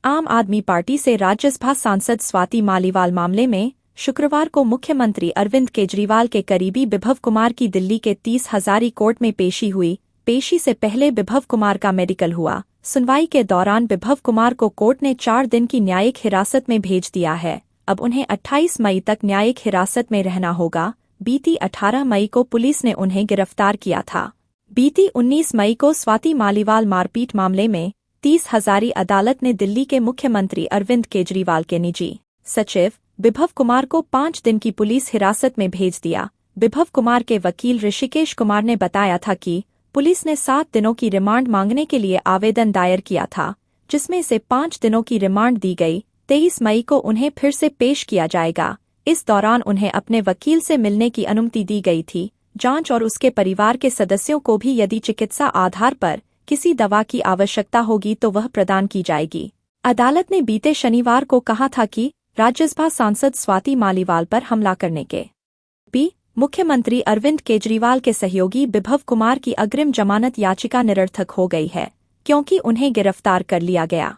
आम आदमी पार्टी से राज्यसभा सांसद स्वाति मालीवाल मामले में शुक्रवार को मुख्यमंत्री अरविंद केजरीवाल के करीबी बिभव कुमार की दिल्ली के 30 हजारी कोर्ट में पेशी हुई। पेशी से पहले बिभव कुमार का मेडिकल हुआ। सुनवाई के दौरान बिभव कुमार को कोर्ट ने 4 दिन की न्यायिक हिरासत में भेज दिया है। अब उन्हें 28 मई तक न्यायिक हिरासत में रहना होगा। बीती 18 मई को पुलिस ने उन्हें गिरफ्तार किया था। बीती 19 मई को स्वाति मालीवाल मारपीट मामले में 30 हजारी अदालत ने दिल्ली के मुख्यमंत्री अरविंद केजरीवाल के निजी सचिव बिभव कुमार को 5 दिन की पुलिस हिरासत में भेज दिया। बिभव कुमार के वकील ऋषिकेश कुमार ने बताया था कि पुलिस ने 7 दिनों की रिमांड मांगने के लिए आवेदन दायर किया था, जिसमें से 5 दिनों की रिमांड दी गई। 23 मई को उन्हें फिर से पेश किया जाएगा। इस दौरान उन्हें अपने वकील से मिलने की अनुमति दी गई थी। जांच और उसके परिवार के सदस्यों को भी यदि चिकित्सा आधार पर किसी दवा की आवश्यकता होगी तो वह प्रदान की जाएगी। अदालत ने बीते शनिवार को कहा था कि राज्यसभा सांसद स्वाति मालीवाल पर हमला करने के मुख्यमंत्री अरविंद केजरीवाल के सहयोगी बिभव कुमार की अग्रिम जमानत याचिका निरर्थक हो गई है, क्योंकि उन्हें गिरफ्तार कर लिया गया।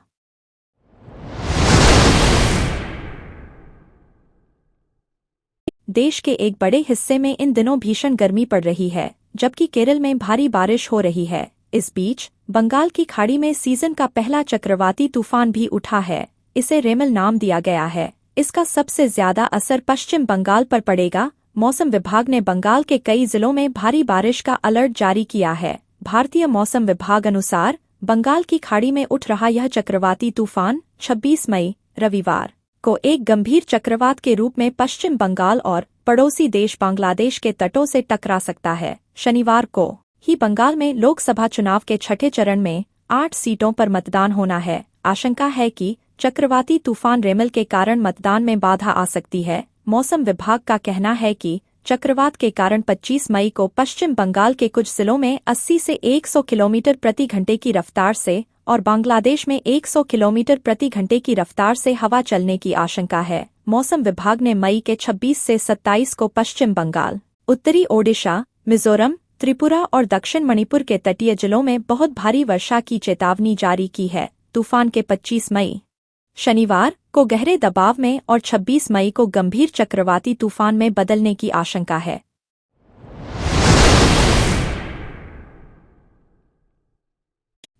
देश के एक बड़े हिस्से में इन दिनों भीषण गर्मी पड़ रही है, जबकि केरल में भारी बारिश हो रही है। इस बीच बंगाल की खाड़ी में सीजन का पहला चक्रवाती तूफान भी उठा है। इसे रेमल नाम दिया गया है। इसका सबसे ज्यादा असर पश्चिम बंगाल पर पड़ेगा। मौसम विभाग ने बंगाल के कई जिलों में भारी बारिश का अलर्ट जारी किया है। भारतीय मौसम विभाग अनुसार बंगाल की खाड़ी में उठ रहा यह चक्रवाती तूफान 26 मई रविवार को एक गंभीर चक्रवात के रूप में पश्चिम बंगाल और पड़ोसी देश बांग्लादेश के तटों से टकरा सकता है। शनिवार को ही बंगाल में लोकसभा चुनाव के छठे चरण में 8 सीटों पर मतदान होना है। आशंका है कि चक्रवाती तूफान रेमल के कारण मतदान में बाधा आ सकती है। मौसम विभाग का कहना है कि चक्रवात के कारण 25 मई को पश्चिम बंगाल के कुछ जिलों में 80 से 100 किलोमीटर प्रति घंटे की रफ्तार से और बांग्लादेश में 100 किलोमीटर प्रति घंटे की रफ्तार से हवा चलने की आशंका है। मौसम विभाग ने मई के 26 से 27 को पश्चिम बंगाल, उत्तरी ओडिशा, मिजोरम, त्रिपुरा और दक्षिण मणिपुर के तटीय जिलों में बहुत भारी वर्षा की चेतावनी जारी की है। तूफान के 25 मई शनिवार को गहरे दबाव में और 26 मई को गंभीर चक्रवाती तूफान में बदलने की आशंका है।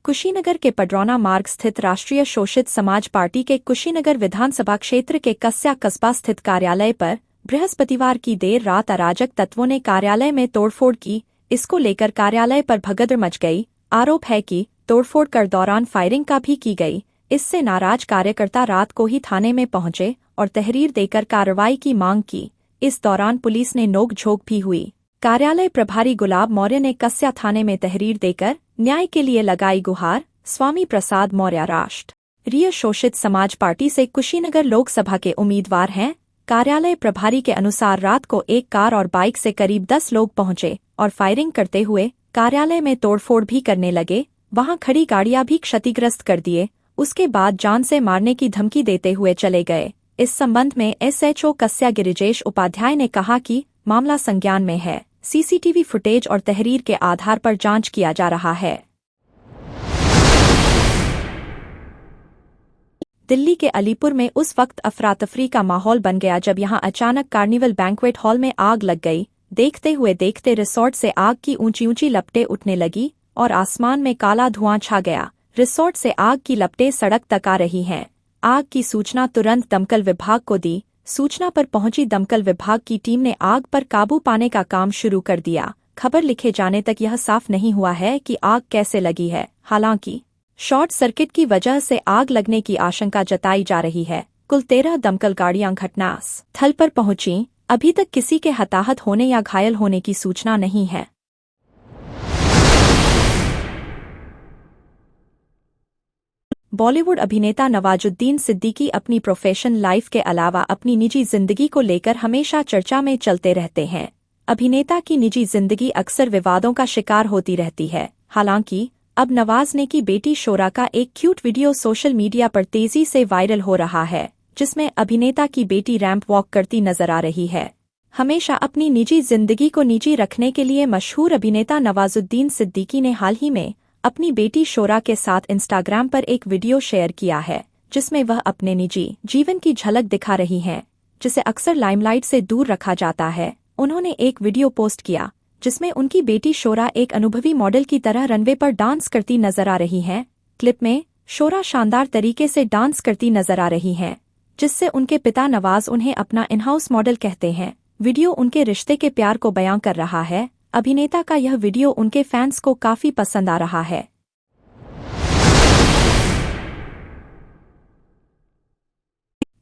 कुशीनगर के पडरौना मार्ग स्थित राष्ट्रीय शोषित समाज पार्टी के कुशीनगर विधानसभा क्षेत्र के कस्या कस्बा स्थित कार्यालय पर बृहस्पतिवार की देर रात अराजक तत्वों ने कार्यालय में तोड़फोड़ की। इसको लेकर कार्यालय पर भगदड़ मच गई। आरोप है कि तोड़फोड़ कर दौरान फायरिंग का भी की गई। इससे नाराज कार्यकर्ता रात को ही थाने में पहुंचे और तहरीर देकर कार्रवाई की मांग की। इस दौरान पुलिस ने नोक-झोंक भी हुई। कार्यालय प्रभारी गुलाब मौर्य ने कस्या थाने में तहरीर देकर न्याय के लिए लगाई गुहार। स्वामी प्रसाद मौर्य राष्ट्रीय शोषित समाज पार्टी से कुशीनगर लोकसभा के उम्मीदवार हैं। कार्यालय प्रभारी के अनुसार रात को एक कार और बाइक से करीब 10 लोग पहुंचे और फायरिंग करते हुए कार्यालय में तोड़फोड़ भी करने लगे। वहां खड़ी गाड़ियां भी क्षतिग्रस्त कर दिए। उसके बाद जान से मारने की धमकी देते हुए चले गए। इस संबंध में एसएचओ कस्या गिरिजेश उपाध्याय ने कहा कि मामला संज्ञान में है। सीसीटीवी फुटेज और तहरीर के आधार पर जांच किया जा रहा है। दिल्ली के अलीपुर में उस वक्त अफरा-तफरी का माहौल बन गया जब यहां अचानक कार्निवल बैंक्वेट हॉल में आग लग गई। देखते हुए देखते रिसोर्ट से आग की ऊंची-ऊंची लपटें उठने लगी और आसमान में काला धुआं छा गया। रिसोर्ट से आग की लपटें सड़क तक आ रही हैं। आग की सूचना तुरंत दमकल विभाग को दी। सूचना पर पहुंची दमकल विभाग की टीम ने आग पर काबू पाने का काम शुरू कर दिया। खबर लिखे जाने तक यह साफ नहीं हुआ है कि आग कैसे लगी है। हालांकि शॉर्ट सर्किट की वजह से आग लगने की आशंका जताई जा रही है। कुल 13 दमकल गाड़ियां घटनास्थल पर पहुंची। अभी तक किसी के हताहत होने या घायल होने की सूचना नहीं है। बॉलीवुड अभिनेता नवाजुद्दीन सिद्दीकी अपनी प्रोफेशनल लाइफ के अलावा अपनी निजी जिंदगी को लेकर हमेशा चर्चा में चलते रहते हैं। अभिनेता की निजी जिंदगी अक्सर विवादों का शिकार होती रहती है। हालांकि अब नवाज ने की बेटी शोरा का एक क्यूट वीडियो सोशल मीडिया पर तेजी से वायरल हो रहा है, जिसमें अभिनेता की बेटी रैंप वॉक करती नजर आ रही है। हमेशा अपनी निजी जिंदगी को निजी रखने के लिए मशहूर अभिनेता नवाजुद्दीन सिद्दीकी ने हाल ही में अपनी बेटी शोरा के साथ इंस्टाग्राम पर एक वीडियो शेयर किया है, जिसमें वह अपने निजी जीवन की झलक दिखा रही हैं, जिसे अक्सर लाइमलाइट से दूर रखा जाता है। उन्होंने एक वीडियो पोस्ट किया जिसमें उनकी बेटी शोरा एक अनुभवी मॉडल की तरह रनवे पर डांस करती नजर आ रही हैं। क्लिप में शोरा शानदार तरीके से डांस करती नजर आ रही हैं, जिससे उनके पिता नवाज उन्हें अपना इन-हाउस मॉडल कहते हैं। वीडियो उनके रिश्ते के प्यार को बयां कर रहा है। अभिनेता का यह वीडियो उनके फैंस को काफी पसंद आ रहा है।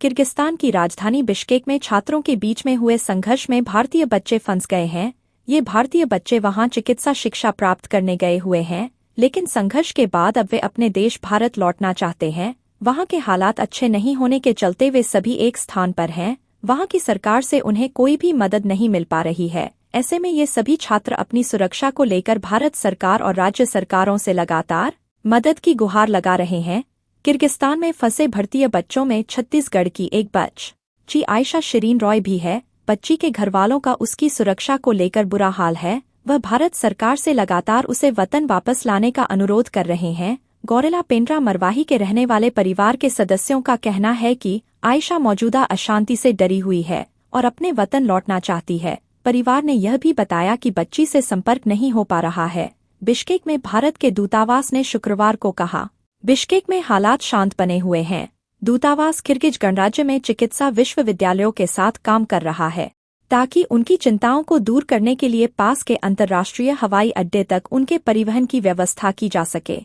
किर्गिस्तान की राजधानी बिश्केक में छात्रों के बीच में हुए संघर्ष में भारतीय बच्चे फंस गए हैं। ये भारतीय बच्चे वहां चिकित्सा शिक्षा प्राप्त करने गए हुए हैं, लेकिन संघर्ष के बाद अब वे अपने देश भारत लौटना चाहते हैं। वहां के हालात अच्छे नहीं होने के चलते वे सभी एक स्थान पर हैं। वहां की सरकार से उन्हें कोई भी मदद नहीं मिल पा रही है। ऐसे में ये सभी छात्र अपनी सुरक्षा को लेकर भारत सरकार और राज्य सरकारों से लगातार मदद की गुहार लगा रहे हैं। किर्गिस्तान में फंसे भारतीय बच्चों में छत्तीसगढ़ की एक बच्ची आयशा शिरीन रॉय भी है। बच्ची के घरवालों का उसकी सुरक्षा को लेकर बुरा हाल है। वह भारत सरकार से लगातार उसे वतन वापस लाने का अनुरोध कर रहे हैं। गौरेला पेंड्रा मरवाही के रहने वाले परिवार के सदस्यों का कहना है कि आयशा मौजूदा अशांति से डरी हुई है और अपने वतन लौटना चाहती है। परिवार ने यह भी बताया कि बच्ची से संपर्क नहीं हो पा रहा है। बिश्केक में भारत के दूतावास ने शुक्रवार को कहा, बिश्केक में हालात शांत बने हुए हैं। दूतावास किर्गिज गणराज्य में चिकित्सा विश्वविद्यालयों के साथ काम कर रहा है ताकि उनकी चिंताओं को दूर करने के लिए पास के अंतर्राष्ट्रीय हवाई अड्डे तक उनके परिवहन की व्यवस्था की जा सके।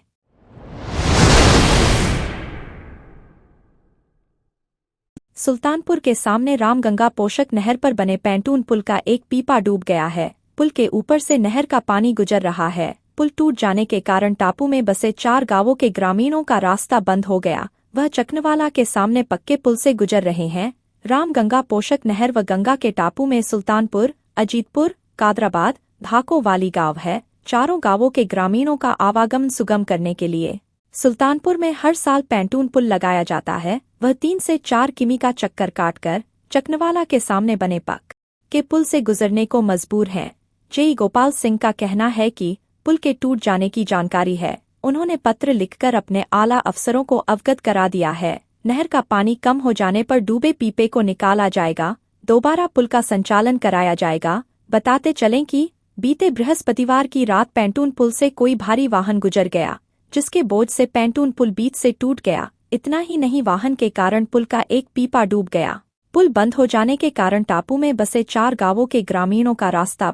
सुल्तानपुर के सामने रामगंगा पोषक नहर पर बने पैंटून पुल का एक पीपा डूब गया है। पुल के ऊपर से नहर का पानी गुजर रहा है। पुल टूट जाने के कारण टापू में बसे 4 गांवों के ग्रामीणों का रास्ता बंद हो गया। वह चकनवाला के सामने पक्के पुल से गुजर रहे हैं। रामगंगा पोषक नहर व गंगा के टापू में सुल्तानपुर, अजीतपुर, कादराबाद, धाको वाली गांव है। चारों गांवों के ग्रामीणों का आवागमन सुगम करने के लिए सुल्तानपुर में हर साल पैंटून पुल लगाया जाता है। वह 3 से 4 किमी का चक्कर काटकर चकनवाला के सामने बने के पुल से गुजरने को मजबूर हैं। जे गोपाल सिंह का कहना है कि पुल के टूट जाने की जानकारी है। उन्होंने पत्र लिखकर अपने आला अफसरों को अवगत करा दिया है। नहर का पानी कम हो जाने पर डूबे पीपे को निकाला जाएगा। दोबारा पुल का संचालन कराया जाएगा। बताते चलें कि बीते बृहस्पतिवार की रात पैंटून पुल से कोई भारी वाहन गुजर गया, जिसके बोझ से पैंटून पुल बीच से टूट गया। इतना ही नहीं, वाहन के कारण पुल का एक पीपा डूब गया। पुल बंद हो जाने के कारण टापू में बसे 4 गांवों के ग्रामीणों का रास्ता